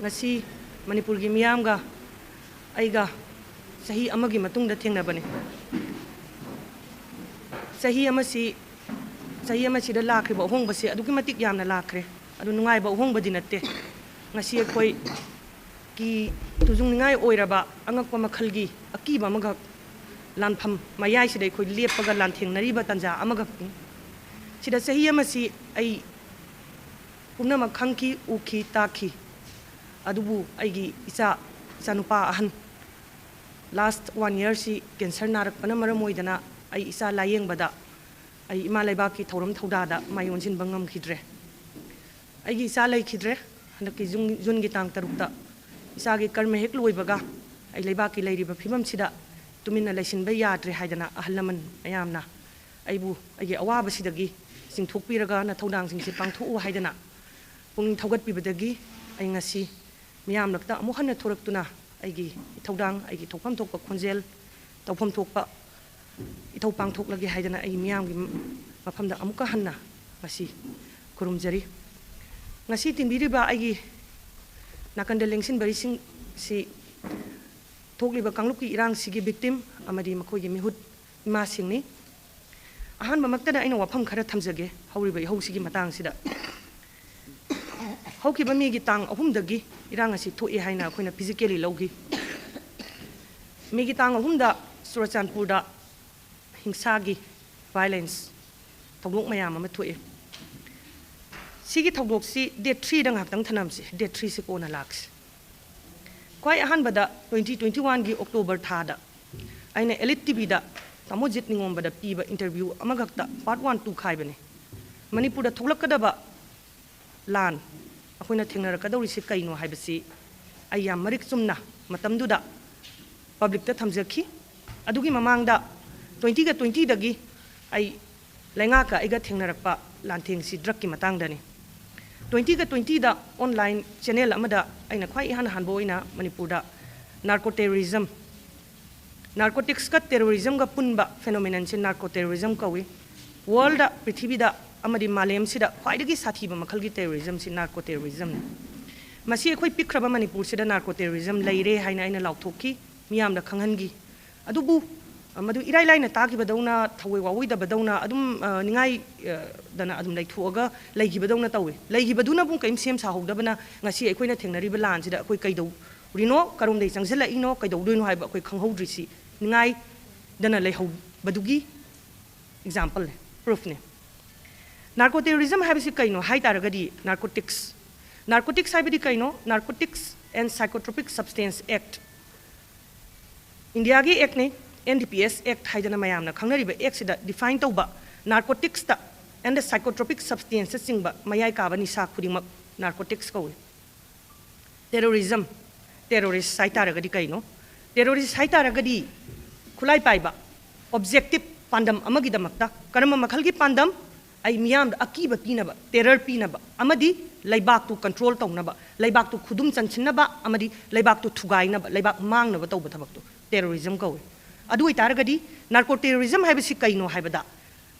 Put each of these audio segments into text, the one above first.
ngasi Manipur gi miyam ga aiga sahi amagi matung da thengna bane sahi amasi da lakre ba hong base adu ki matik yamna lakre adu nungai ba hong badi natte ngasi khoi ki tujung ngai oiraba angak pa makhalgi aki ba maga lanpham mayai sidai khoi lepaga lan thengnari ba tanja amaga sida sahi amasi ai pumna makhangki uki taki adubu aigi isa nupa ahan last 1 year si cancer narak pana maramoidana ai isa layeng bada ai ima laiba ki thoram thoda da mayon sin bangam khidre ai gi isa lai khidre hanaki jun gi tang tarukta isa gi karme hek loi baga ai laiba ki lairi ba phimam sida tumina laisin ba yadre haidana ahlaman ayamna aibu ai gi awaba sidagi singthok piraga na thodang sing si pangthu haidana pung thogat pi badagi ai ngasi miyam lakta amu hanna thoraktuna ai gi thodang ai gi thokpam thokpa khonjel tawpham thokpa ithau pangthok lagi haidana ai miyam gi mafamda amuka hanna ngasi kurumjari ngasi tinbiri ba ai gi nakanda lengsin bari sing si thokli ba kangluki irang sigi victim amadi makoi gi mihut ma singni ahan ba makta da aina wafam khara thamjage hauri ba hau sigi matang sida hauki ba mi gi tang ahum dagi irang asi thoi haina khoina physically logi mi gi tang ahum da Surachandpur da हिंसा की violence थोक ma'am थोए थोक से date 3 दंग थनम से date 3 से कोना लाक्स क्वाई अहनबद 2021 की अक्टोबर थाद अने एलिट टीवी दा तमोजित निगोंबद पीब इंटरव्यू अमगक्ता पार्ट 1 2 खाइबने मणिपुर थोलकदब लान अखोइना थेंगनरकदौरिसे कइनो हाइबसी आई याम मरिक चुमना मतमदुदा पब्लिक ता थमजखी अदुगी ममांगदा 2020 दगी आई लेंगा का एगा थेंगनरकपा लांथेंग सी ड्रग की मतंग दनी 2020 दा ऑनलाइन चैनल अमदा आइना ख्वाई हान हानबोइना मणिपुर दा नार्को टेररिज्म नार्कोटिक्स का टेररिज्म का पुनबा फेनोमेनन से नार्को टेररिज्म कवी वर्ल्ड पृथ्वी दा अमदी मालेम सिदा ख्वाइदगी साथीबा मखल की टेररिज्म से नार्को टेररिज्म मसी अखोई पिखरबा मणिपुर सिदा नार्को टेररिज्म लैरे हाइना आइना लाउथोकी मियाम दा खंगहनगी अदुबु मधु इराई लाइना तागिबदौना थवै वावैदबदौना अदुम निंगाई दना अदुम लैथोगा लैगिबदौना तौवे लैगिबदुना बुं कइम सेम साहौदबना ngasi अखोइना थेंगनरिबा लानसिदा अखोइ कैदौ रिनो करोमदै चंगजलइनो कैदौदोइनो हाइबा अखोइ खंहौद्रिसि निंगाई दना लैहौबदुगी एग्जांपल ने प्रूफ ने नार्को टेररिज्म हाइबसि कैनो हाइ तारगदि नार्कोटिक्स हाइबदि कैनो narcotics and psychotropic substance act India की एक्ट ने NDPS Act हाइदना मयामना खंगनरिबा एक्ट सिदा डिफाइन तौबा नार्कोटिक्स ता एंड द साइकोट्रोपिक सब्सटेंसेस सिंगबा मयाय काबा निसा खुदिमक नार्कोटिक्स कौवे टेररिज्म टेररिस्ट साइतारगदि कैनो टेररिस्ट साइतारगदि खुलाई पाइबा ऑब्जेक्टिव पांडम अमगी दमक्ता करम मखलगी पांडम आई मियाम अकीब पीनबा टेरर पीनबा अमदी लैबाक तु कंट्रोल तौनबा लैबाक तु खुदुम चंचिनबा अमदी लैबाक तु थुगाइनबा लैबाक मांगनबा तौबा थबक्तु टेररिज्म कौवे अदु इतारगदि नार्को टेररिज्म हाइबसि कैनो हाइबदा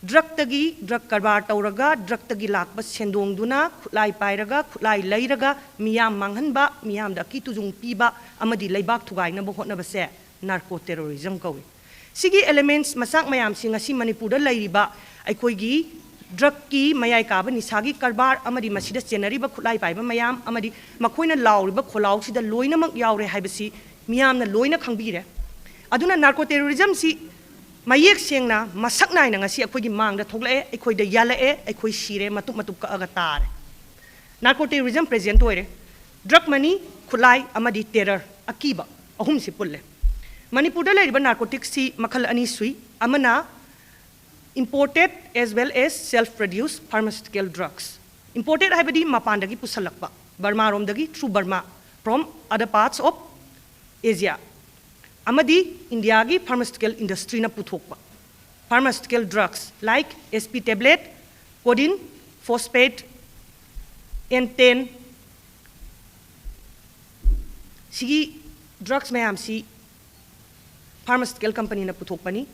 ड्रग करबार तौरगा ड्रग तगी लाकबा सेंदोंदुना खुलाई पाइरगा खुलाई लैरगा मियाम मांगहनबा मियाम दा की तुजुंग पीबा अमदी लैबाक थुगाइनबा होटनबसे नार्को टेररिज्म कौवे सिगी एलिमेंट्स मसाक मयाम सिंग असि मणिपुर दा लैरिबा अखोइगी ड्रग की मयाय काबा निसागी करबार अमदी मसिदा चेनरिबा खुलाई पाइबा मयाम अमदी मखोइना लाउरिबा खोलाउसिदा लोइनमक यावरे हाइबसि मियामना लोइना खंगबिरे अदुना नार्को टेररिज्म सी मयेक सेंगना मसक नाइना ngasi अखोइगी मांगदा थोगलाए अखोइदा यालाए अखोइ सिरे मतुक मतुक का तारे नार्को टेररिज्म प्रेजेंट होइरे ड्रग मनी खुलाई अमदी टेरर अकीबा अहुम से पुल्ले मणिपुर दा लैरिबा नार्कोटिक्स सी मखल अनि सुई अमना imported as well as self produced pharmaceutical drugs imported हाइबदी मपानदगी पुसलकबा बर्मा रोमदगी through Burma from other parts of Asia Amadi India की pharmaceutical industry ना पुथोकबा pharmaceutical drugs like SP tablet, codeine, phosphate, N10 सिगी drugs में हमसी pharmaceutical company ना पुथोकबनी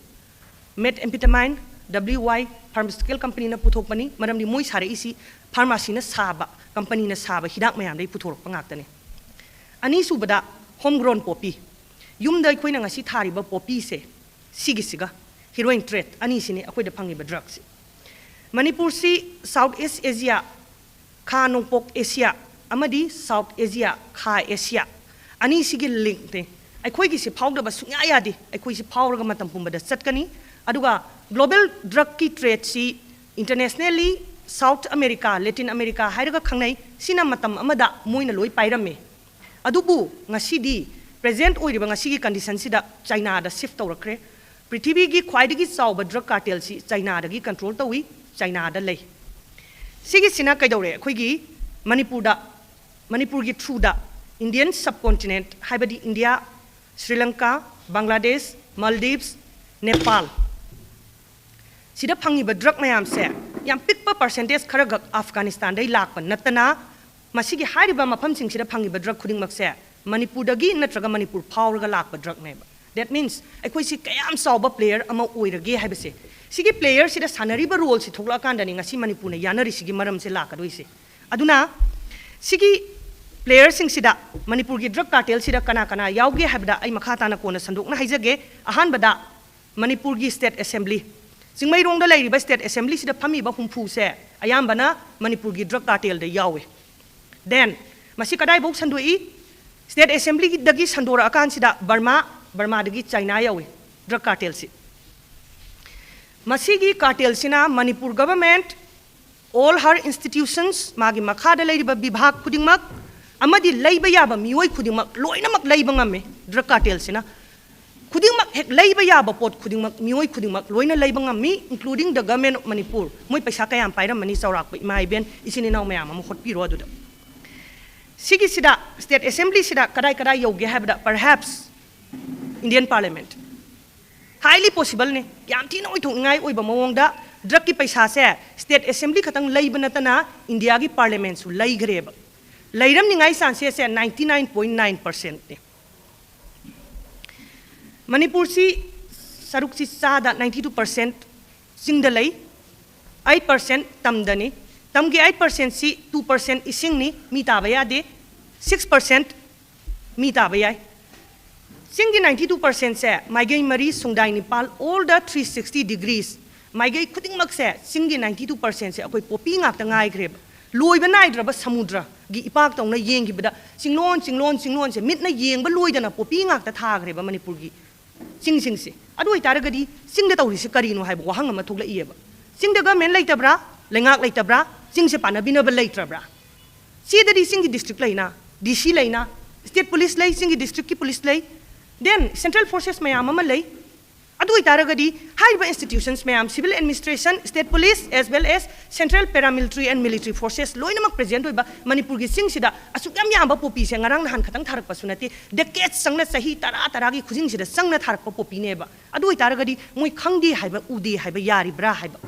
methamphetamine WY pharmaceutical company ना पुथोकबनी मरम दी मोई सारे इसी pharmacy ना साबा company ना साबा हिदाक में हमदे पुथोरक पंगातने Ani subada homegrown poppy. Yum da koi nang asi thari ba poppy se. Sigi siga. Heroin trait. Ani sini ako'y da pangi ba drugs. Manipur si Southeast Asia. Kha Nongpok Asia. Amadi South Asia. Kha Asia. Ani sige link te. Ako'y kisi powder ba sunyaya di. Ako'y si powder ga matampum ba da sat kani. Aduga global drug ki trait si internationally South America, Latin America, hairaga khangnai sina matam amada moina loi pairame. Adubu ngasidi present oiriba ngasigi condition sida China da shift tawrakre. Prithibi gi khwaidagi chawba drug cartel si China da gi control tawi China da lei. Sigi sina kaidore khoigi Manipur gi through da Indian subcontinent haibadi India, Sri Lanka, Bangladesh, Maldives, Nepal. Sida phangi ba drug mayam se yam pikpa percentage kharaga Afghanistan dai lakpa natana masigi hariba mafam sing sida phangi ba drug khuding mak se Manipur dagi natraga Manipur phawraga lakpa drug ne ba. That means akhoi si kayam sawba player ama oirage haiba se sigi player sida sanari ba role si thokla kanda ni ngasi Manipur ne yanari sigi maram se lakadoi se aduna sigi player sing sida Manipur gi drug cartel sida kana yauge habda ai makhata na kona sandok na haijage ahan bada Manipur gi state assembly Singmai rong da lay riba state assembly sida phami ba humpu se ayambana Manipur gi drug cartel da yawe. Then masi kadai bok sandoi state assembly dagi sandora akan sida Burma dagi China yawe drug cartel si. Masi gi cartel sina Manipur government all her institutions magi makha da lay riba bibhag khudingmak amadi layba yaba mioi khudingmak loinamak layba ngame drug cartel sina Kudingmak hek layba yaba pot kudingmak mioi kudingmak loina layba ngami including the government of Manipur moi paisa kayam paira mani saurak pa imai ben isini naw mayam mo khot piro adu sigi sida state assembly sida kadai yoge habda perhaps Indian parliament highly possible ne yam thi noi thung ngai oi ba mawong da drug ki paisa se state assembly khatang layba natana India gi parliament su lay greba layram ni ngai san se 99.9% ne Manipur si saruk si sada 92% singdalai 8% tamdani tamgi 8% si 2% ising ni mitabaya de 6% mitabaya singi 92% se maigai mari sungdai Nepal all the 360 degrees maigai khuding mak se singi 92% se akoi popi ngak ta ngai greb loiba nai draba samudra gi ipak tong na yengi bada singlon se mitna yengba loidana popi ngak ta tha greba Manipur gi sing si adu itaragadi sing da tawri se kari no haiba wahang ma thukla ieba sing da government leitabra lengak leitabra sing se panabina ba leitrabra si da di sing district leina DC leina state police lei sing district ki police lei then central forces mayam ma lei adu itaragadi haiba institutions mayam civil administration state police as well as central paramilitary and military forces loina mak present hoiba Manipur gi sing sida asukam yamba popi se ngarang nahan khatang tharak pasunati decades sangna sahi tara gi khujing sida sangna tharak popi neba adu itaragadi moi khangdi haiba udi haiba yari bra haiba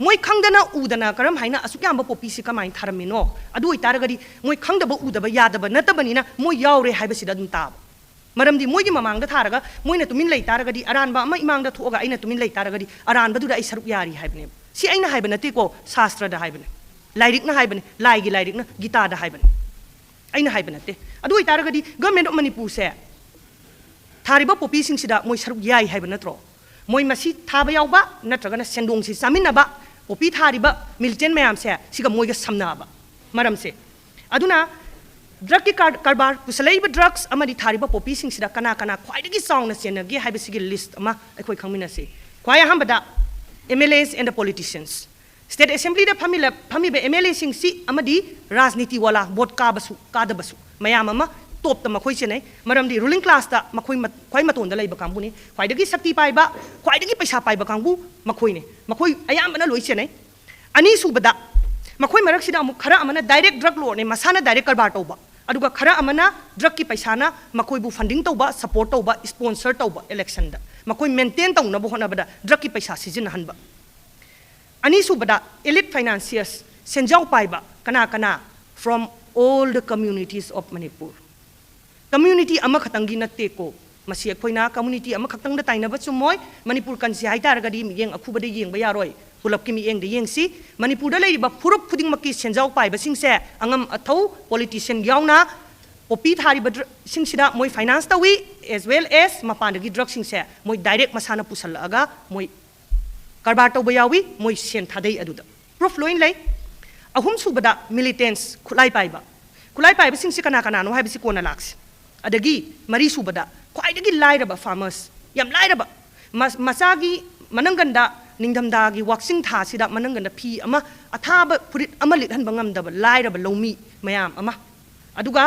moi khangdana udana karam haina asukam popi se kamain tharamino adu itaragadi moi khangdaba udaba yadaba natabani na moi yaure haiba sida dum tab Maramdi moigi mamang da tharaga moina tumin lei taragadi aranba ama imang da thoga aina tumin lei taragadi aranba du da ai saruk yari haibne si aina haibne te ko shastra da haibne lairik na haibne laigi lairik na gita da haibne aina haibne te adu taragadi government of Manipur se thariba popi sing sida moi saruk yai haibne tro moi masi thaba yawba natraga na sendong si samina ba popi thariba militant mayam se siga moiga samna ba maram se aduna drug ki karbar pusalaiba drugs amadi thariba popi sing sida kana khwaidagi song na sena gi haiba sigi list ama akhoi khangmina se khwaya hambada MLAs and the politicians state assembly da phami be MLA sing si amadi rajniti wala vote ka basu mayam ama top ta makhoi chenai maramdi ruling class da khwai maton da laiba kangbu ni khwaidagi sakti paiba khwaidagi paisa paiba kangbu makhoi ayamana loi chenai ani subada makhoi marak sida amuk khara amana direct drug law ne masana direct karbar tauba aduga khara amana drug ki paisa na makhoi bu funding tauba support tauba sponsor tauba election da makhoi maintain tauna bu hona bada drug ki paisa sizin hanba ani subada elite financiers senjau paiba kana from all the communities of Manipur community ama khatangi natte ko masi khoina community ama khatang da taina ba chumoi Manipur kan si haita ragadi miyeng akhuba de yeng ba yaroi pulap ki mi eng de yeng si Manipur da lei ba phurup khuding makki senjau pai ba sing se angam athau politician yauna popi thari ba singsida moi finance tawi as well as mapandagi drug singse moi direct masana pusalaga moi karbar to bayawi moi sen thadei aduda proof loin lay ahum subada militants khulai paiba singsi kana kana no haibisi kona laks adagi mari subada khwaidagi lairaba farmers yam lairaba masagi mananganda ningdamdagi waxing tha sida mananganda phi ama athaba purit ama lithan bangam daba lairaba lomi mayam ama aduga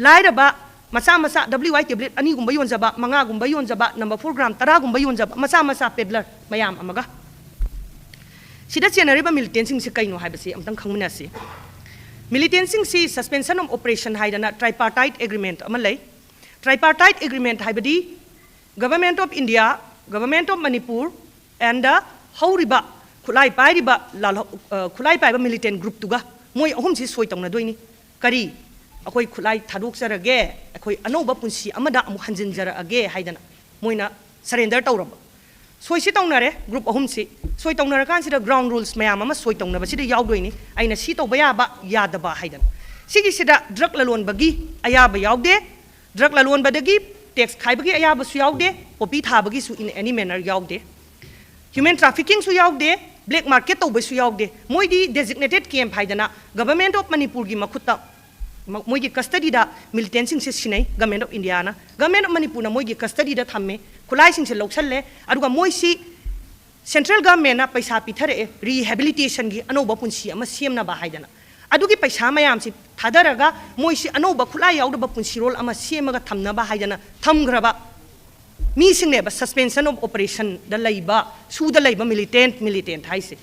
lairaba masa WI tablet ani gumba yonjaba manga gumba yonjaba number 4 gram 10 gumba yonjaba masa peddler mayam amaga sida generate militancing si kaino haibasi amtang khangmina si militancing si suspension of operation haidana tripartite agreement amalai tripartite agreement haibadi government of India, government of Manipur and the hauriba khulai paiba militant group tuga moi ahum si soi tongna doini kari akoi khulai thaduk sarage akoi anoba punsi amada amu hanjin jara age haidana moina surrender tawraba soi si tongnare group ahum si soi tongnara kan sida ground rules mayam ama soi tongnaba sida yawdoini aina si to baya ba yadaba haidana sigi sida drug lalon bagi ayaba yawde drug lalon badagi tax khaibagi ayaba su yawde popi thabagi su in any manner yawde human trafficking su yawde black market to su yawde moidi designated camp haidana government of Manipur gi makhuta moigi custody da militant sing se sinai government of India na government of Manipur na moigi custody da thamme khulai sing se loksalle aduga moi si central government na paisa pithare rehabilitation gi anoba punsi ama semna ba haidana adugi paisa mayam si thadaraga moi si anoba khulai yawda punsi role ama semaga thamna ba haidana thamgraba mi singne ba suspension of operation da laiba su da laiba militant haise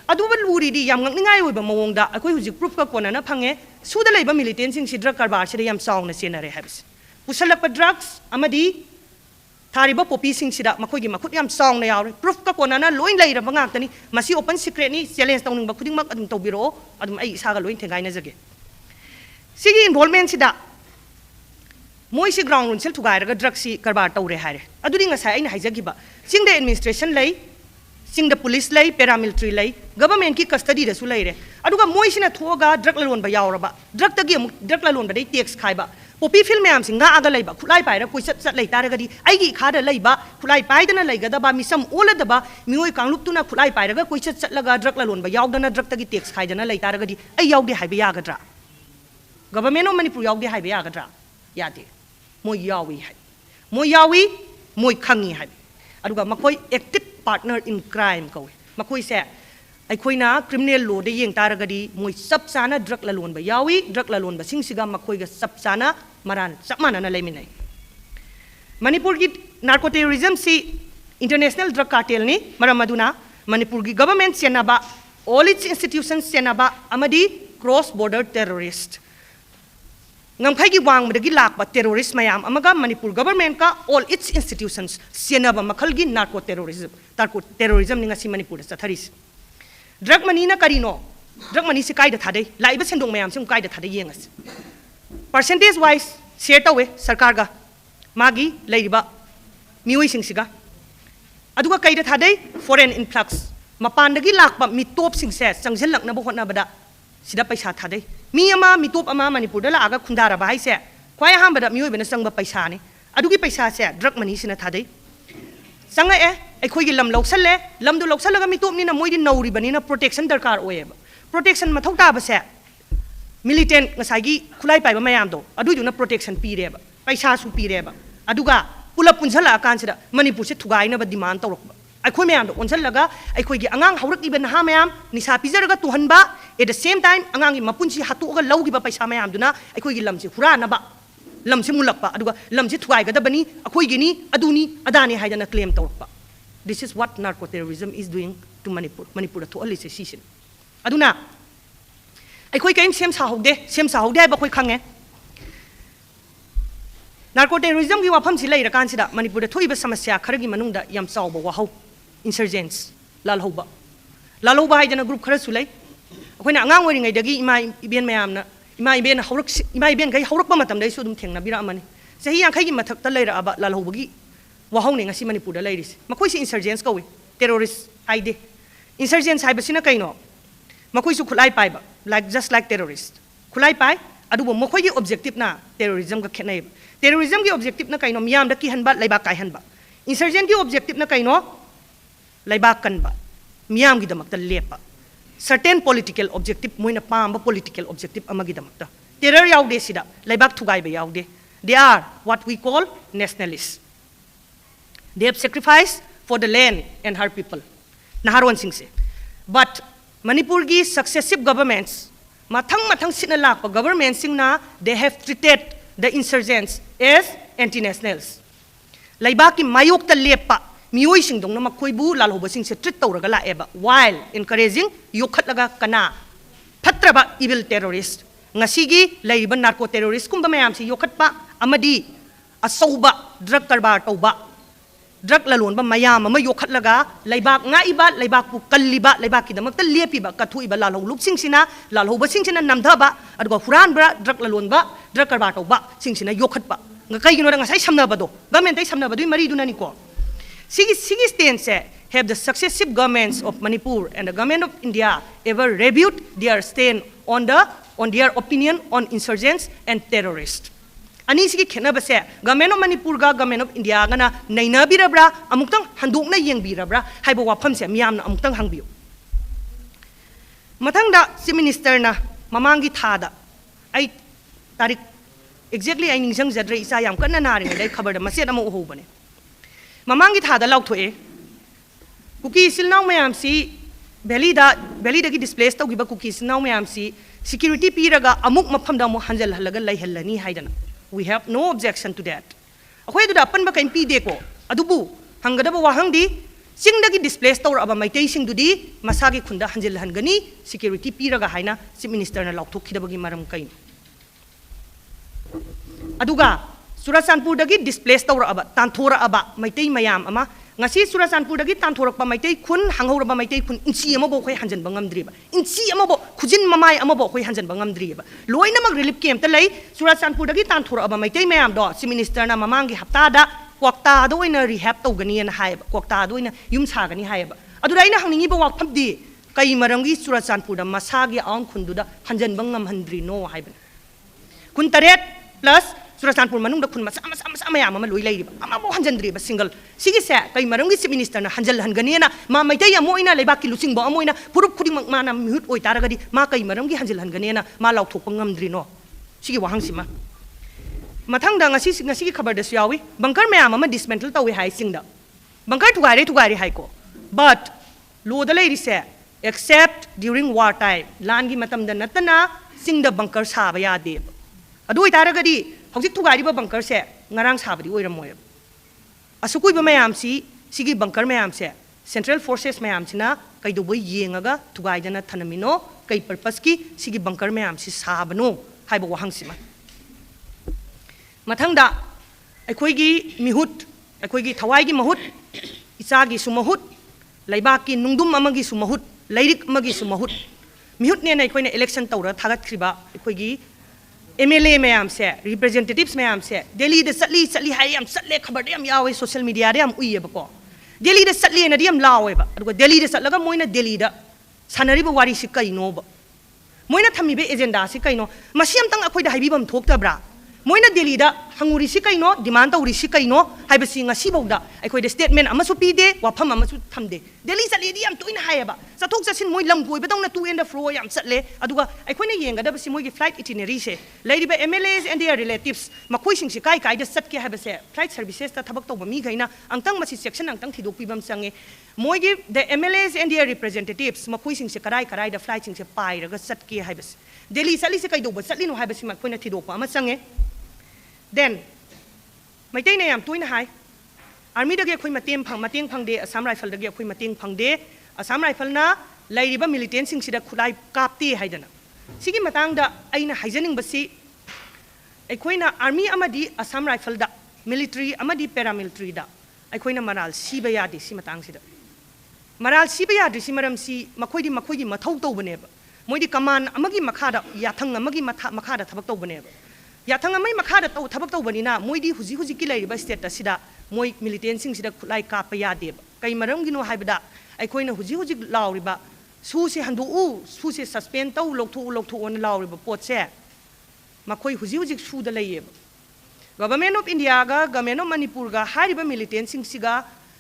aduba luri di yam ngningai oiba mawongda akoi hujik proof ka kona na phange su da laiba militant sing si drug karbar sida yam saungna senare habs pusalak drugs amadi thariba popi sing sida makoi gi makhut yam saungna yaw proof ka kona na loin laira bangak tani masi open secret ni challenge tawning ba khuding mak adum tawbiro adum ai isaga loin thengai na jage sigi involvement sida moi si ground runsel thugairaga drug si karbar tawre haire aduri ngasai aina haijagiba singda administration lay singda police lay paramilitary lay government ki custody da su laire aduga moi sina thoga drug lalon ba yawraba drug tagi drug lalon ba dei tax khaiba popi film mayam singa aga layba khulai paira koi sat lay taragadi aigi khada layba khulai paidana laigada ba misam olada ba mioi kanglup tuna khulai pairaga koi sat laga drug lalon ba yawdana drug tagi tax khaidana lay taragadi ai yawde haiba yagadra government of Manipur yawde haiba yagadra yade moi yawi moi khangi hai aduga makoi active partner in crime kawi makoi se aikoina criminal law de yeng taragadi moi sab sana drug lalon ba yawi drug lalon ba singsiga makoi ga sab sana maran sakmana na leminai Manipur gi narco terrorism si international drug cartel ni maramaduna Manipur gi government senaba all its institutions senaba amadi cross border terrorist ngamkhai gi wang madagi lakba terrorist mayam amaga Manipur government ka all its institutions senaba makhal gi narco terrorism ninga si Manipur sa tharis drug money na karino drug money si kai da thadai laiba sendong mayam sim kai da thadai yengas percentage wise share tawe sarkar ga magi laiba mioi singsiga aduga kai da thadai foreign influx mapandagi lakba mi top sing se changjel lakna bo hotna bada sida paisa thadai mi ama mi top ama Manipur da la aga khundara ba haise khwai ham bada mioi bena sangba paisa ni adugi paisa se drug money sina thadai sanga akhoi gi lam loksalle lam du loksalaga mi top ni na moi di nauri bani na protection darkar oye protection mathau ta ba se militant ngasai gi khulai pai ba mayam do adu ju na protection pi re ba paisa su pi re ba aduga pula punjala kan sida Manipur se thugai na ba demand tawrok ba akhoi mayam do onjalaga akhoi gi angang haurak iben ha mayam nisa pizaraga tuhanba at the same time angang gi mapunsi hatu ga laugi ba paisa mayam duna akhoi gi lamsi hura na ba lamsi mulakpa aduga lamsi thugai ga da bani akhoi gi ni aduni adani haidana claim tawrok ba this is what narco terrorism is doing to Manipur to all is season aduna akhoi kaim sem sa haude ba khoi khange narco terrorism gi wafam si laira kan sida Manipur da thoiba samasya kharagi manungda yam chawba wahau insurgents lalhoba haidana group khara sulai akoina angang wari ngai dagi ima iben mayamna ima iben gai haurak ba matam dai su dum thengna bira amani sahi yang khai gi mathak ta laira aba lalhoba gi wahau ne ngasi Manipur da lairis makoi si insurgents kawi terrorist haide insurgents haibasina kaino makoi su khulai pai ba like just like terrorist khulai pai अदुबो मखोइगी objective ना terrorism का खेनाई terrorism की objective ना कइनो मियाम the किहनबा लेबाक कायहनबा insurgent की objective ना कइनो लेबाक कनबा मियाम की दमकता लेपा सर्टेन पॉलिटिकल ऑब्जेक्टिव मोइना पाम पॉलिटिकल ऑब्जेक्टिव अमगी दमकता टेरर याउदे सिदा लेबाक थुगाइबा याउदे they are what we call nationalists they have sacrificed for the land and her people naharon sing se but manipur gi successive governments mathang sina lakpa government sing na they have treated the insurgents as anti nationals laiba ki mayok ta lepa mioi sing dong na makoibu lalhoba sing se treat tawraga la eba while encouraging yokhat laga kana phatraba evil terrorist ngasigi laiba narco terrorist kumba mayam si yokhat pa amadi asauba drug karbar tawba drug lalonba mayam ama yokhat laga laibak nga iba laibak pu kalliba laibak ki damak ta lepiba kathu iba lalo lup sing sina lalo ba sing sina namdaba adwa huran bra drug lalonba drug karbar tawba sing sina yokhat pa nga kai gino nga sai samna bado government ai samna bado mari dunani ko sigi stand se have the successive governments of Manipur and the government of India ever reviewed their stand on their opinion on insurgents and terrorists ani sigi khena base government of Manipur ga government of India gana naina birabra amuktang handukna yengbirabra haibo wafam se miyamna amuktang hangbiu mathang da chief minister na mamangi thada ai tarik exactly ai ningjang jadre isa yam kanna nari dai khabar da maset amu ho bane mamangi thada lauthoe kuki silnaw mayam si valley da gi displace tawgiba kuki silnaw mayam si security piraga amuk mafam da mo hanjal halaga lai hallani haidana we have no objection to that akhoi du da pan ba kain pi de ko adubu hangada ba wahang di sing da gi displace tawra aba maitai sing du di masagi khunda hanjal hangani security piraga haina chief minister na laukthok khidabagi maram kain aduga Surachanpur dagi displace tawra aba tanthora aba maitai mayam ama ngasi Surachanpur dagi tanthorok pa maitai khun hanghora ba maitai khun inchi ama bo khoi hanjan bangam driba inchi ama bo khujin mamai ama bo khoi hanjan bangam driba loina mag relief camp ta lai Surachanpur dagi tanthora aba maitai mayam do chief minister na mamangi hapta da kwakta do ina rehab tawgani na haiba kwakta do ina yum sagani haiba adura ina hangningi ba wakpham di kai marangi Surachanpur da masagi aun khundu da hanjan bangam handri no haiba kun taret plus Surachanpur manung da khun masa mayam ama loi lai ama bo hanjandri ba single sigi se kai marangi chief minister na hanjal hangani na ma maitai amoina leibak ki lusing bo amoina purup khudi mana mihut oi taragadi ma kai marangi hanjal hangani na ma lauthok ngamdri no sigi wahang sima mathang da ngasi khabar da yawi bunker mayam ama dismantle tawi hai singda bunker tugari hai ko but lo da lai se except during war time lan gi matam da natana singda bunker sa ba ya de adu oi taragadi hojik tugari ba bunker se ngarang sabadi oiramoy asukui ba mayam si sigi bunker mayam se central forces mayam sina kaido boy yengaga tugai dana thanamino kai purpose ki sigi bunker mayam si sabano haibo wahang sima mathangda akhoi gi mihut akhoi gi thawai gi mahut isa gi sumahut laiba ki nungdum amagi sumahut lairik amagi sumahut mihut ne na akhoi na election tawra thagat khriba akhoi gi MLA mayam se representatives mayam se Delhi de satli hai am satle khabar de am yawe social media de am uye ba ko Delhi de satli na de am lawe ba adugo Delhi de satlaga moina Delhi da sanari ba wari si kai no ba moina thami be agenda si kai no masiam tang akhoi da haibibam thokta bra moina Delhi da hanguri si kai no demand tawri si kai no haibasi nga si bawda akhoi de statement amasu pi de wafam amasu thamde Delhi satli di am toina hai ba sathok sasin moi lam goi betong na to and fro yam satle aduga akhoi na yenga da basi moi gi flight itinerary se lady ba MLAs and their relatives makoi sing si kai da sat ke habase flight services ta thabak tawba mi gaina angtang masi section angtang thidok pibam sange moi gi the MLAs and their representatives makoi sing si karai da flight sing se pai raga sat ke habase Delhi satli se kai do ba satli no habasi makoi na thidok pa ama sange then maitai na yam toina hai army da ge khoi mateng phang de Assam rifle da ge khoi mateng phang de Assam rifle na lairiba militant sing sida khulai kapti haidana sigi matang da aina haijaning basi aikoina army amadi Assam rifle da military amadi paramilitary da aikoina maral siba yadi si matang sida maral siba yadi si maram si makoi di mathau tawbane ba moi di kaman amagi makhada yathang amagi makhada thabak tawbane ba yathang amai makhada taw thabak tawbani na moi di huji ki lairiba state ta sida moi militant sing sida khulai kap yade ba kai maram gino haibada aikoina huji lauriba su se handu su se suspend taw lokthu on lauriba pot se मखोई हुजी हुजी सूद लइए government of India गा government of Manipur गा हारिबा militant सिंगसिगा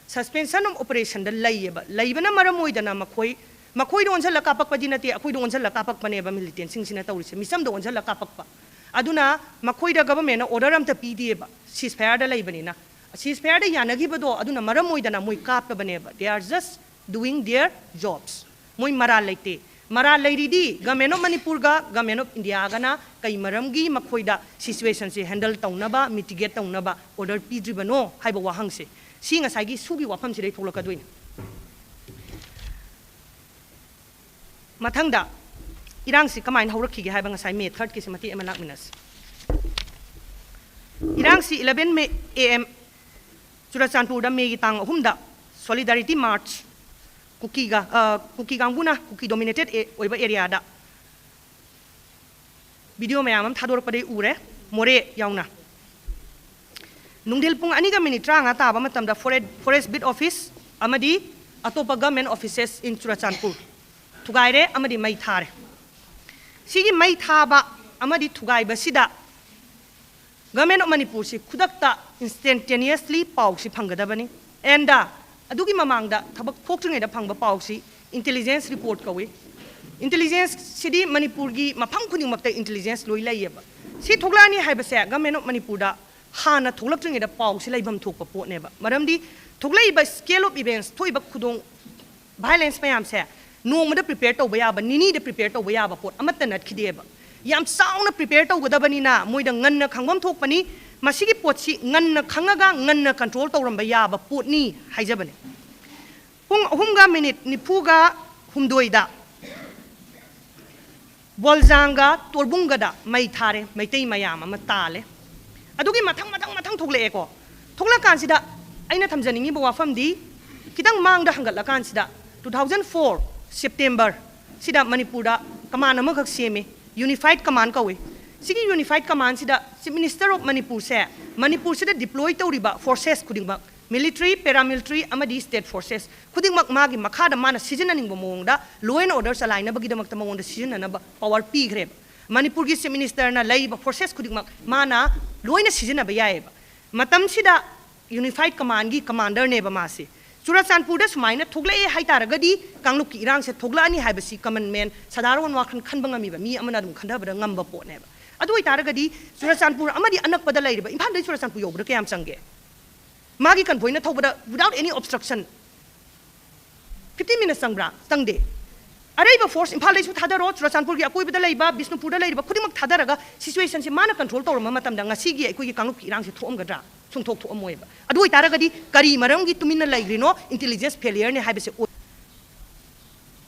suspension of operation द लइए लइबना मरम मोइदना मखोई मखोई ओनझल कापकपदी नते अखोई ओनझल कापकपनेबा मिलिटेंट सिंगसिना तौरिसे मिसम दो ओनझल कापकपा अदुना मखोई द गवर्नमेंट ऑर्डर अमता पीदिएबा सीजफायर द लइबनिना सीजफायर द यानगिबदो अदुना मरम मोइदना मोइ कापबनेबा they are just doing their jobs मोइ मरा लेते मरा लेरीदी गवर्नमेंट ऑफ मणिपुर गा गवर्नमेंट ऑफ इंडिया गाना कई मरमगी मखोइदा सिचुएशन से हैंडल तौनबा मिटिगेट तौनबा ऑर्डर पीद्रिबनो हाइबा वाहंग से सी ngसाइगी सुगी वाफम से थोलकदोइन मथंगदा इरांग से कमाइन हौरखिगे हाइबा ngसाइ मे 3 के से मति एम लाकमिनस इरांग से 11 मे AM चुराचानपुर दा मे गी तांग अहुमदा सॉलिडारिटी मार्च कुकी गांगुना कुकी डोमिनेटेड ओइबा एरिया दा वीडियो मैम थादोरपदे उरे मोरे यावना नुंगदिल पुंग अनिगा मिनिट 30 ताबा मतमदा फॉरेस्ट बिट ऑफिस अमदी अतोपा गवर्नमेंट ऑफिसेस इन चुराचानपुर थुगाइरे अमदी मई थारे सिगी मई थाबा अमदी थुगाइबसिदा गवर्नमेंट ऑफ मणिपुर से खुदकता इंस्टेंटेनियसली पाउसी फंगदबनी एंडा अदुगी ममांगदा थबक थोक्ट्रिङैदा फंगबा पाउसी इंटेलिजेंस रिपोर्ट कवे इंटेलिजेंस सिदी मणिपुर की मफम खुदिंगमक्ता इंटेलिजेंस लोइ लइयेबा सि थोगलानी हाइबसे गवर्नमेंट ऑफ मणिपुर दा हाना थोलक्ट्रिङैदा पाउसी लइबम थोकपा पोटनेबा मरमदी थोगलाइबा स्केल ऑफ इवेंट्स थोइबा खुदों वायलेंस मयामसे नोंमदा प्रिपेयर तौबा याबा निनीदा प्रिपेयर तौबा याबा पोट अमत्ता नटखिदेबा याम साउना प्रिपेयर तौगदबनिना मोइदा ngन्ना खंगबम थोकपनी मसीगी पोटसी ngन्ना खंगागा ngन्ना कंट्रोल तौरंबा याबा पोटनी हाइजबने पुंग अहुमगा मिनिट निफुगा हुमदोइदा बोलजांगा तोरबुंगदा मई थारे मैतै मयाम अमा ताले अदुगी मथंग थोगलेको थोगला कांसिदा अइना थमजनिंगी बवाफमदी किदंग मांगदा हंगतला कांसिदा 2004 सेप्टेम्बर सिदा मणिपुरदा कमान अमखक सेमे यूनिफाइड कमान कवे सिगी यूनिफाइड कमान सिदा चीफ मिनिस्टर ऑफ मणिपुर से डिप्लॉय तौरिबा फोर्सेस खुदिंगमक मिलिट्री पैरामिलिट्री अमदी स्टेट फोर्सेस खुदिंगमक मागी मखादा माना सिजननिंग मोंगदा लॉ एंड ऑर्डर चलाइनबगीदमक्ता मोंगदा सिजननब पावर पीग्रे मणिपुर की चीफ मिनिस्टर ना लइबा फोर्सेस खुदिंगमक माना लोइना सिजनब याएबा मतमसिदा यूनिफाइड कमान की कमांडर नेबा मासे चुराचानपुर सुमाइना थोगले हाइतारगदी कांगलुक की इरांग से थोगलानी हाइबसी कमन मैन साधारण वाखन खनबंगमीबा मी अमना दुम खंदबदा ngamba पोटनेबा अदु हाइतारगदी चुराचानपुर अमदी अनकपदा लइबा इम्फाल दे चुराचानपुर योबदा कयाम चंगे मागी कन्फोइना थोबदा विदाउट एनी ऑब्स्ट्रक्शन 50 मिनट्स चंगब्रा चंगदे अरेबा फोर्स इम्फाल दे थादरो चुराचानपुर की अकोइबदा लइबा बिष्णुपुरदा लइबा खुदिमक थादरगा सिचुएशन से माना कंट्रोल तौरम मतमदा ngasiगी अकोइगी कांगलुक की इरांग से थोमगद्रा सुंथोक थोमोइबा अदु हाइतारगदी करी मरमगी तुमिना लइग्रिनो इंटेलिजेंस फेलियर ने हाइबसे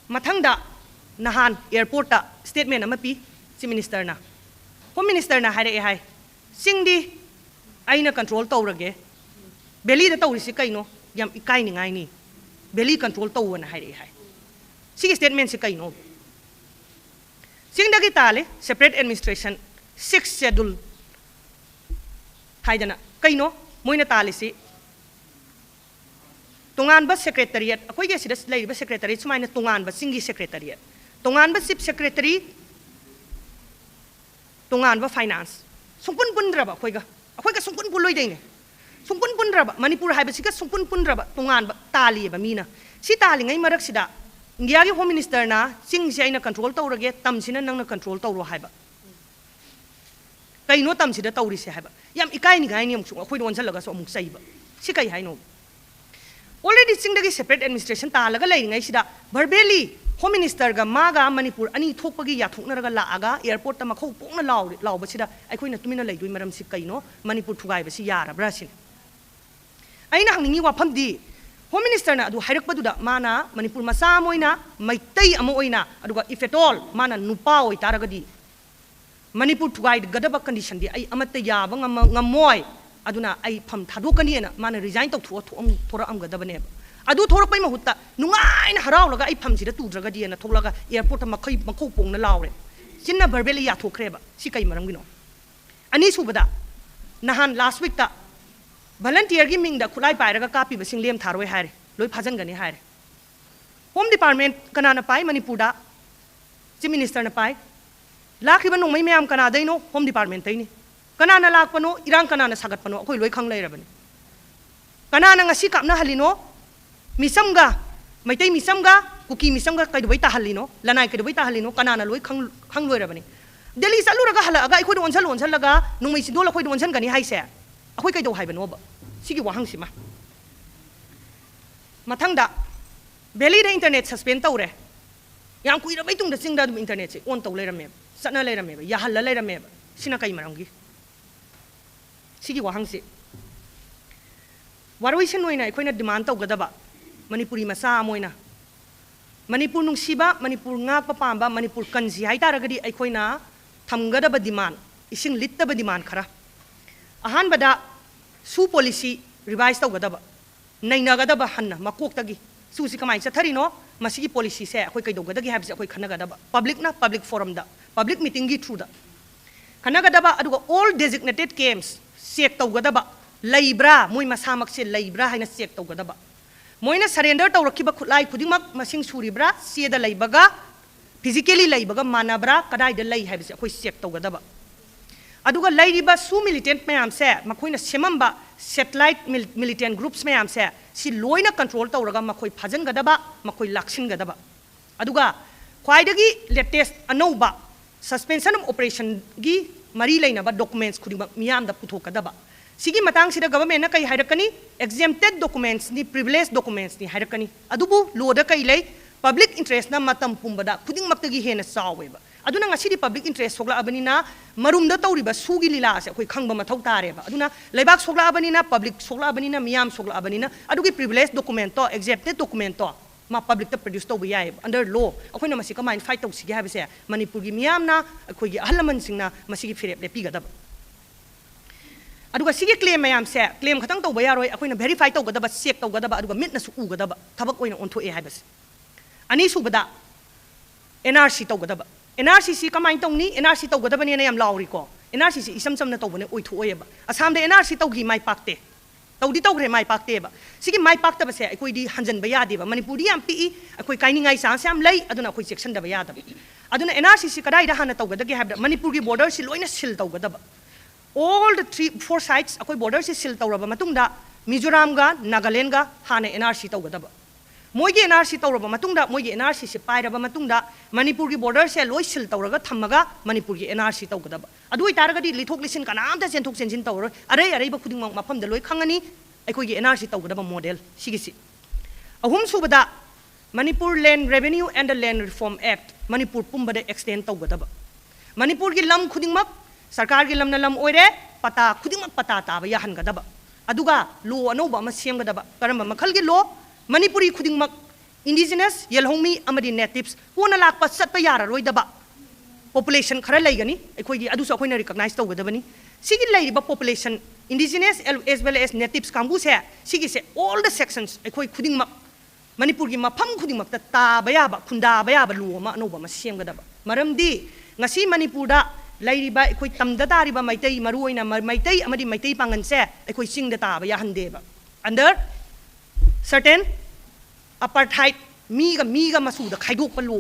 मथंगदा नहान एयरपोर्ट स्टेटमेंट अमा पी चीफ मिनिस्टर ना होम मिनिस्टर ना हाइरे हाइ सिंगदी आइना कंट्रोल तौरगे बेली दा तौरिसे कइनो याम इकाइनिंगाइनी बेली कंट्रोल तौवना हाइरे हाइ सिगी स्टेटमेंट से कइनो सिंगदगी ताले सेपरेट एडमिनिस्ट्रेशन 6 शेड्यूल हाइदना कइनो मोइना तालिसे तोंगानबा सेक्रेटरिएट अखोइगे सिदा लइबा सेक्रेटरी सुमाइना तोंगानबा सिंगी सेक्रेटरिएट तोंगानबा चीफ सेक्रेटरी तोंगानबा फाइनेंस सुंपुन पुनद्रबा अखोइगा सुंपुन पुलोइदैने सुंपुन पुनद्रबा मणिपुर हाइबसिगा सुंपुन पुनद्रबा तोंगानबा तालिएबा मीना सि तालिङै मरकसिदा इंडिया की होम मिनिस्टर ना चिंगसे आइना कंट्रोल तौरगे तमसिना नंगना कंट्रोल तौरो हाइबा कइनो तमसिदा तौरिसे हाइबा याम इकाइनिगाइनि अमुक अखोइ ओनसलगा सो अमुक सैबा सि कइ हाइनो ऑलरेडी चिंगदगी सेपरेट एडमिनिस्ट्रेशन तालगा लैरिङै सिदा भरबेली होम मिनिस्टर गा मागा मणिपुर अनि थोकपगी याथोकनरगा लागा एयरपोर्ट ता मखौ पोंगना लावबसिदा अखोइना तुमिना लैदुइ मरमसि कइनो मणिपुर थुगाइबसि यारब्रा सिन अइना हंगिङि वाफमदि होम मिनिस्टर ना अदु हाइरकपदुदा माना मणिपुर मसा मोइना मैतै अमा ओइना अदुगा इफ एट ऑल माना नुपा ओइ तारगदी मणिपुर थुगाइद गदबा कंडीशन दी आई अमत्ते याबा ngमोय अदुना आई फम थादोकनिना माना रिजाइन तौथो थोरा अमगदबने अदु थोरपै महुत्ता नुंगाइन हरावलगा आई फम सिदा तुद्रगदी ना थोलगा एयरपोर्ट मखै मखौ पोंगना लावरे सिन्ना भरबेली याथोखरेबा सि कै मरमगिनो अनि सुबदा नहान लास्ट वीक ता volunteer की मिंगदा खुलाई पाइरगा कापी बसिंग लेम थारोय हारे लोई फाजनगनी हारे होम डिपार्टमेंट कनाना पाई मणिपुरदा चीफ मिनिस्टर ना पाई लाखिबा नोंमै मैम कनादैनो होम डिपार्टमेंट तैनी कनाना लाकपनो इरांग कनाना सागतपनो अखोई लोई खंग लेरबनी कनाना ngasi kapna halino misamga maitai misamga kuki misamga kaidubai ta halino lanai kaidubai ta halino kanana loi khang loirabani delhi saluraga hala aga ikhoi onsal laga nungmai sidol akhoi onsan gani haise akhoi kaido haibano ba sigi wahang sima mathangda belly da internet suspend tawre yang kuira bai tung da singda dum internet se on taw leirame satna leirame ya hal leirame sina kai marangi sigi wahang se वारोइसन होइना अखोइना demand तौगदबा मणिपुरी मसा मोइना मणिपुर नुंसीबा Manipur ngakpa pamba Manipur कंजी हाइतारगदी अखोइना थमगदबा डिमांड इसिंग लित्तबा डिमांड खरा अहानबदा सु पॉलिसी रिवाइज तौगदबा नैनागदबा हन्ना मकोक्तगी सुसी कमाइ चथरिनो मसिगी पॉलिसी से अखोइ कैदोगदगी हाबसे अखोइ खनगदबा पब्लिक फोरम दा पब्लिक मीटिंग गी थ्रू दा खनगदबा अदुगा ऑल डेजिग्नेटेड कैंप्स चेक तौगदबा लाइब्रा मोई मसामक से लाइब्रा है चेक तौगदबा मोइना सरेंडर तौरखिबा खुलाई खुदिमक मसिंग सुरिब्रा सेदा लैबगा फिजिकली लैबगा मानब्रा कदाइदा लै हाइबसे अखोइ चेक तौगदबा अदुगा लैरिबा सु मिलिटेंट मैम से मखोइना सेमंबा सैटेलाइट मिलिटेंट ग्रुप्स मैम से सि लोइना कंट्रोल तौरगा मखोइ फाजनगदबा मखोइ लाक्सिनगदबा अदुगा ख्वाइदगी लेटेस्ट अनौबा सस्पेंशन ऑफ ऑपरेशन गी मरी लैनबा डॉक्यूमेंट्स खुदिमक मियामदा पुथोकदबा सिगी मतंग सिदा गवर्नमेंट कई हाइरकनी एग्जेम्प्टेड डॉक्यूमेंट्स नि प्रिविलेज डॉक्यूमेंट्स नि हाइरकनी अदुबु लोदा कई लै पब्लिक इंटरेस्ट ना मतम पुंबदा खुदिंग मक्तगी हेना चावेबा अदुना ngasi पब्लिक इंटरेस्ट सोगला अबनिना मरुमदा तौरिबा सुगी लीला से अखोइ खंगबा मथौ तारेबा अदुना लेबाक सोगला अबनिना पब्लिक सोगला अबनिना मियाम सोगला अबनिना अदुगी प्रिविलेज डॉक्यूमेंट तो एग्जेम्प्टेड डॉक्यूमेंट तो मा पब्लिक ता प्रोड्यूस तौबा याय अंडर लॉ अखोइना मसि कमाइन फाइट तौसिगे हाबसे मणिपुर गी मियामना अखोइगी अहलमन सिंगना मसिगी फिरेप लेपिगदबा अदुगा सिगे क्लेम मैम से क्लेम खतंग तौबा यारोय अखोइना वेरीफाई तौगदबा चेक तौगदबा अदुगा मिटनासु उगदबा थबक ओइना ओंथोए हाइबस अनि सुबदा एनआरसी तौगदबा एनआरसी सी कमाइन तौनी एनआरसी तौगदबने ने याम लाउरी को एनआरसी सी इसम समना तौबने ओइथोएबा असम दे एनआरसी तौगी माइ पाक्ते तौदी तौग्रे माइ पाक्तेबा सिगे माइ पाक्तबसे अखोइदी हंजनबा यादेबा मणिपुरदी याम पी अखोइ काइनिंगाइ चांस याम लै अदुना अखोइ सेक्शनदबा यादबा अदुना एनआरसी सी कदाइदा हाना तौगदगे हाबदा मणिपुरगी बॉर्डर सी लोइना सिल तौगदबा all the 3-4 sites अखोइ बॉर्डर से सिल तौरबा मतुंगदा मिजोराम गा नागालैंड गा हाना एनआरसी तौगदबा मोइगी एनआरसी तौरबा मतुंगदा मोइगी एनआरसी से पाइरबा मतुंगदा मणिपुर की बॉर्डर से लोइ सिल तौरगा थम्मगा मणिपुर की एनआरसी तौगदबा अदु इतारगदी लिथोक लिसिन कनामता सेंथोक सेंजिन तौर अरे अरेबा खुदिंग मफमदा लोइ खंगनी अखोइगी एनआरसी तौगदबा मॉडल सिगिसि अहुम सुबदा Manipur land revenue and the land reform act Manipur पुंबदा एक्सटेंड तौगदबा मणिपुर की लम खुदिंगमक सरकार की लमना लम ओइरे पता खुदिंगमक पता ताबा याहनगदबा अदुगा लो अनौबा अमा सेमगदबा करम मखल की लो मणिपुरी खुदिंगमक इंडिजिनस येलहोमी अमदी नेटिव्स कोना लाकपा सत्पा याररोइदबा पॉपुलेशन खरा लैगनी अखोइगी अदुसो अखोइना रिकॉग्नाइज तौगदबनी सिगी लैरिबा population indigenous as well as natives कांगू से सिगी से ऑल द सेक्शंस अखोइ खुदिंगमक मणिपुर की मफम खुदिंगमक ताबा याबा खुंदाबा याबा लो अमा अनौबा अमा सेमगदबा मरमदी ngasi manipurda lairiba अखोइ तमदा तारिबा Meitei मरुओइना Meitei अमदी Meitei Pangan से अखोइ सिंगदा ताबा याहनदेबा अंडर सर्टेन अपार्थाइड मीगा मसूदा खाइदोकपा लो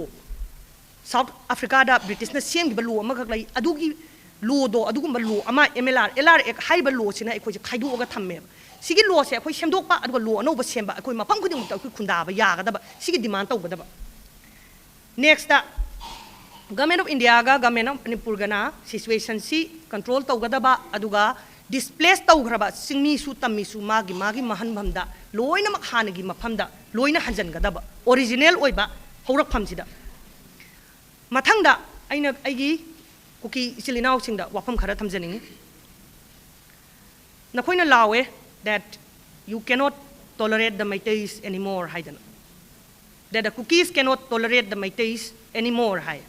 साउथ अफ्रीका दा ब्रिटिश ना सेमगिबा लो अमखक लै अदुगी लो दो अदुगुम लो अमा एलआर एक हाइबा लो सिना अखोइ खाइदोगा थम्मे सिगी लो से अखोइ सेमदोकपा अदुगा लो अनौबा सेमबा अखोइ मफम खुदिंग अखोइ खुंदाबा यागदबा सिगी डिमांड तौगदबा नेक्स्ट गवर्नमेंट ऑफ इंडिया का गवर्नमेंट ऑफ मणिपुर गना सिचुएशन सी कंट्रोल तौगदबा अदुगा डिस्प्लेस तौग्रबा सिंगमीसु तम्मीसु मागी महनभमदा लोइनमक हानगी मफमदा लोइना हंजनगदबा ओरिजिनल ओइबा हौरकफमसिदा मथंगदा अइना अइगी कुकी इचिलिनाव सिंगदा वाफम खरा थमजनिंग नखोइना लावे that you cannot tolerate the Meiteis anymore haidana that the cookies cannot tolerate the Meiteis anymore hai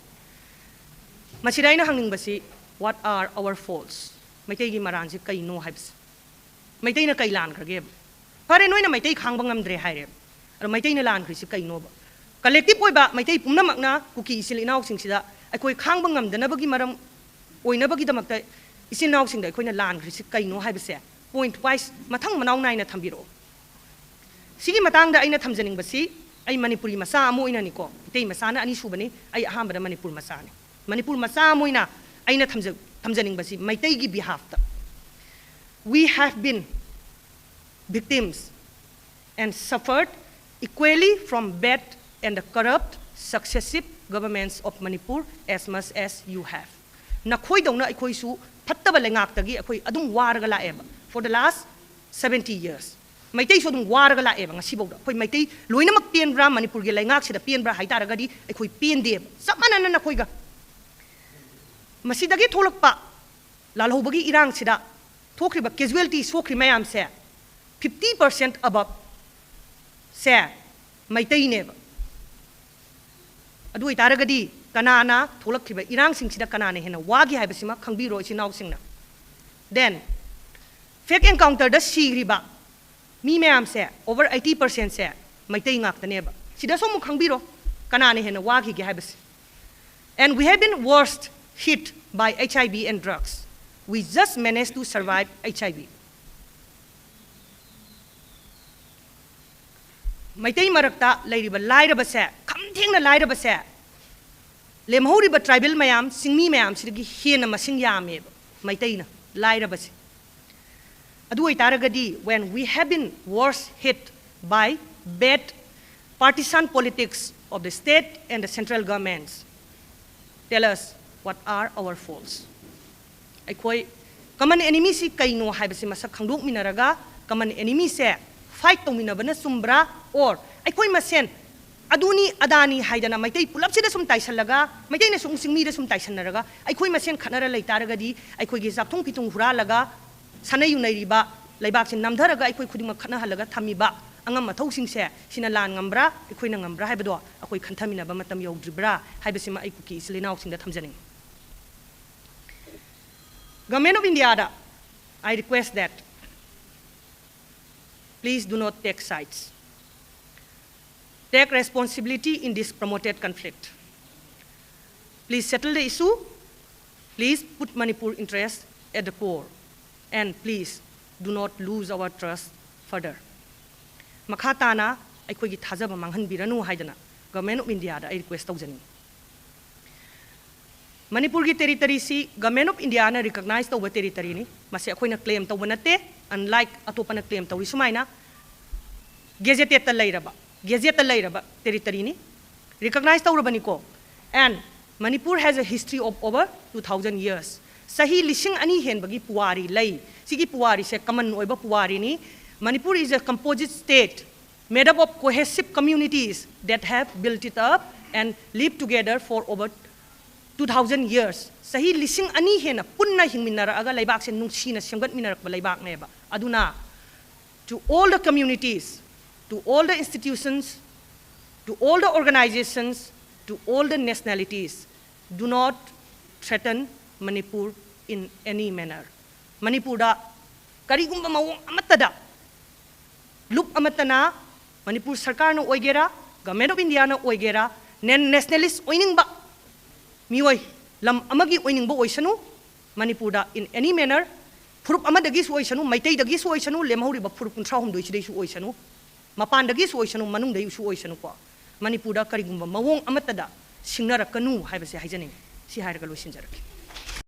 masiraina hangingbasi what are our faults Meitei gi maransi kaino haibs Meitei na kailan krage pare noina Meitei khangbang ngamdre haire aro Meitei na lan krisi kaino ba collective oiba Meitei pumnamakna kuki isilinaw singsida akoi khangbang ngamdana bagi maram oina bagi damakta isinaw singda akoina lan krisi kaino haibse point wise mathang manaw naina thambiro sigi matangda aina thamjaning basi ai manipuri masa amu ina niko Meitei masana ani subani ai ahambada manipur masani Manipur macha moina aina thamjaning basi maitai gi behalf ta. We have been victims and suffered equally from bad and corrupt successive governments of Manipur as much as you have. Nakhoi dongna akhoi su phattaba lengak tagi akhoi adum warga laeba for the last 70 years. Maitai so dum warga laeba ngasi bawda akhoi maitai loinamak pienbra Manipur gi lengak sida pienbra haitaragadi akhoi piende samana na khoi ga masidagi tholakpa lalhobagi irang sida thokriba casualty sokri mayam se 50% above se maitai neba adu itaragadi kanana tholakriba irang singsida kanana hena wagi haibasima khangbiro isinau singna. Then fake encounter da sigriba mi mayam se over 80% se maitai ngakta neba sida somu khangbiro kanana hena wagi gi haibasi. And we have been worst hit by HIV and drugs. We just managed to survive HIV. Maitai marakta lairiba lairaba se khamthengna lairaba se lemhoriba tribal mayam singmi mayam sidagi hena masing yame maitai na lairaba se adu itaragadi when we have been worse hit by bad partisan politics of the state and the central governments. Tell us what are our faults. Aikoi common enemy si kaino haibasi masak khangdok minaraga common enemy se fight tongminabana sumbra or aikoi masen aduni adani haidana maitai pulap sida sum taisalaga maitai na sung singmi da sum taisanaraga aikoi masen khanara leitaragadi aikoi gi japthong pitung huralaga sanayu nairiba laibak sin namdharaga aikoi khudima khana halaga thamiba angam mathau singse sina lan ngambra aikoi na ngambra haibado akoi khanthamina ba matam yogdribra haibasima aikuki islinau singda thamjaning. Government of India, I request that please do not take sides. Take responsibility in this promoted conflict. Please settle the issue. Please put Manipur interests at the core. And please do not lose our trust further. Makhatana, I could get Hazaba Manghan Biranu Haidana. Government of India, I request Taujani. Manipur ki territory si Government of India na recognize to territory ni masi akhoi na claim to banate unlike atopa na claim to sumaina gazette ta lairaba territory ni recognize to rabani ko. And Manipur has a history of over 2000 years. Sahi lising ani hen bagi puwari lai sigi puwari se common oiba puwari ni. Manipur is a composite state made up of cohesive communities that have built it up and lived together for over 2000 years. Sahi lising ani hena punna hingminara aga laibak sen nungsina semgat minarak ba laibak neba. Aduna to all the communities, to all the institutions, to all the organizations, to all the nationalities, do not threaten Manipur in any manner. Manipur da karigumba mawong amatada loop amatana Manipur sarkar no oigera Government of India no oigera nen nationalist oining ba mioi lam amagi oining bo oisanu Manipur da in any manner furup amadagi su oisanu maitai dagi su oisanu lemhori ba furup kuntra hum doi sidai su oisanu mapan dagi su oisanu manung dai su oisanu ko Manipur da karigumba mawong amatada singnara kanu haibase haijaning si hairaga loisinjaraki.